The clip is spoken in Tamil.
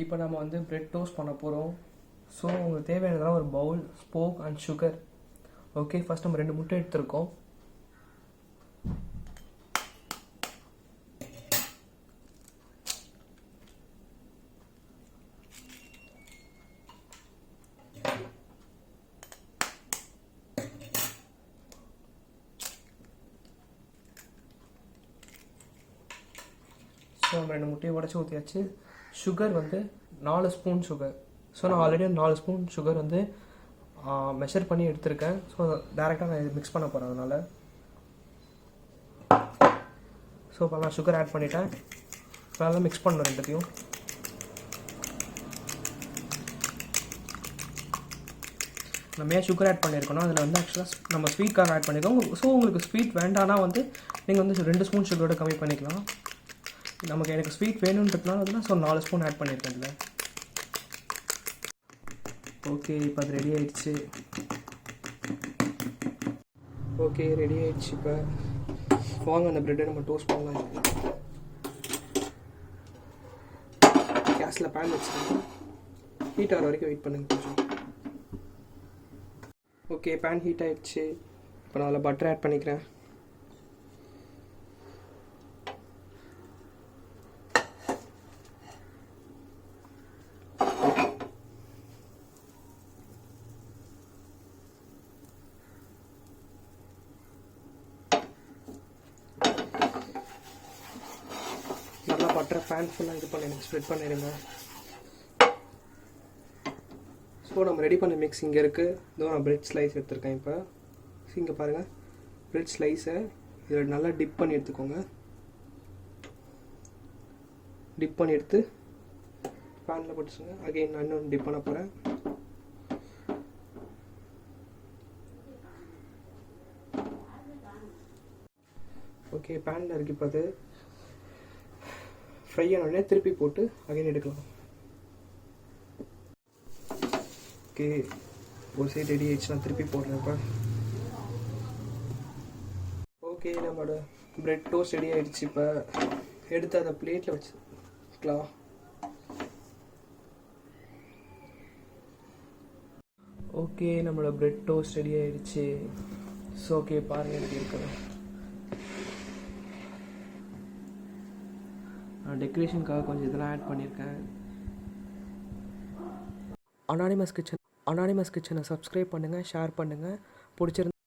இப்போ நம்ம வந்து பிரெட் டோஸ்ட் பண்ண போகிறோம். ஸோ உங்களுக்கு தேவையானதெல்லாம் ஒரு bowl, spoke and sugar. Okay, first நம்ம 2 முட்டை எடுத்துருக்கோம். ஸோ நம்ம 2 முட்டையை உடச்சி ஊற்றியாச்சு. சுகர் வந்து 4 ஸ்பூன் சுகர். ஸோ நான் ஆல்ரெடி 4 ஸ்பூன் சுகர் வந்து மெஷர் பண்ணி எடுத்திருக்கேன். ஸோ டேரெக்டாக நான் இது மிக்ஸ் பண்ண போகிறேன். அதனால் ஸோ இப்போ நான் சுகர் ஆட் பண்ணிட்டேன். நல்லா மிக்ஸ் பண்ணணும் ரெண்டுத்தையும். நம்ம ஏன் சுகர் ஆட் பண்ணியிருக்கோன்னா அதில் வந்து ஆக்சுவலாக நம்ம ஸ்வீட்காக ஆட் பண்ணியிருக்கோம். ஸோ உங்களுக்கு ஸ்வீட் வேண்டானா வந்து நீங்கள் வந்து 2 ஸ்பூன் சுகரோட கம்மி பண்ணிக்கலாம். எனக்கு ஸ்வீட் வேணுன்றதுனால வந்து ஸோ 4 ஸ்பூன் ஆட் பண்ணியிருக்கேன் இதில். ஓகே, இப்போ அது ரெடி ஆயிடுச்சு. ஓகே, ரெடி ஆயிடுச்சு. இப்போ வாங்க அந்த ப்ரெட்டை நம்ம டோஸ்ட் பண்ணலாம். கேஸில் பேன் வச்சுருக்கோம். ஹீட் ஆகிற வரைக்கும் வெயிட் பண்ணுங்க கொஞ்சம். ஓகே, பேன் ஹீட் ஆகிடுச்சு. இப்போ நான் அதில் பட்டர் ஆட் பண்ணிக்கிறேன். நல்லா பட்டரை பேன் ஃபுல்லாக இது பண்ணிடுங்க, ஸ்ப்ரெட் பண்ணிடுங்க. ஸோ நம்ம ரெடி பண்ண மிக்ஸ் இங்கே இருக்குது. இதோ நான் பிரெட் ஸ்லைஸ் எடுத்துருக்கேன். இப்போ இங்கே பாருங்கள், பிரெட் ஸ்லைஸை இதில் நல்லா டிப் பண்ணி எடுத்துக்கோங்க. டிப் பண்ணி எடுத்து பேனில் போட்டுச்சுங்க. அகைன் நான் இன்னொன்று டிப் பண்ண போகிறேன். ஓகே, பேனில் இருக்கு. இப்போ அது ஃப்ரை ஆனோடனே திருப்பி போட்டு அகைன் எடுக்கலாம். ஓகே, ஒரு சைடு ரெடி ஆயிடுச்சு. நான் திருப்பி போடுறேன். இப்போ ஓகே, நம்மளோட பிரெட் டோஸ்ட் ரெடி ஆயிடுச்சு. இப்போ எடுத்து அதை பிளேட்டில் வச்சுக்கலாம். ஓகே, நம்மளோட பிரெட் டோஸ்ட் ரெடி ஆயிடுச்சு. ஸோ ஓகே, பாருங்கள் எப்படி இருக்குது. டெக்கரேஷனுக்காக கொஞ்சம் இதெல்லாம் ஆட் பண்ணியிருக்கேன். அனானிமஸ் கிச்சனை சப்ஸ்கிரைப் பண்ணுங்கள், ஷேர் பண்ணுங்கள். பிடிச்சிருந்தா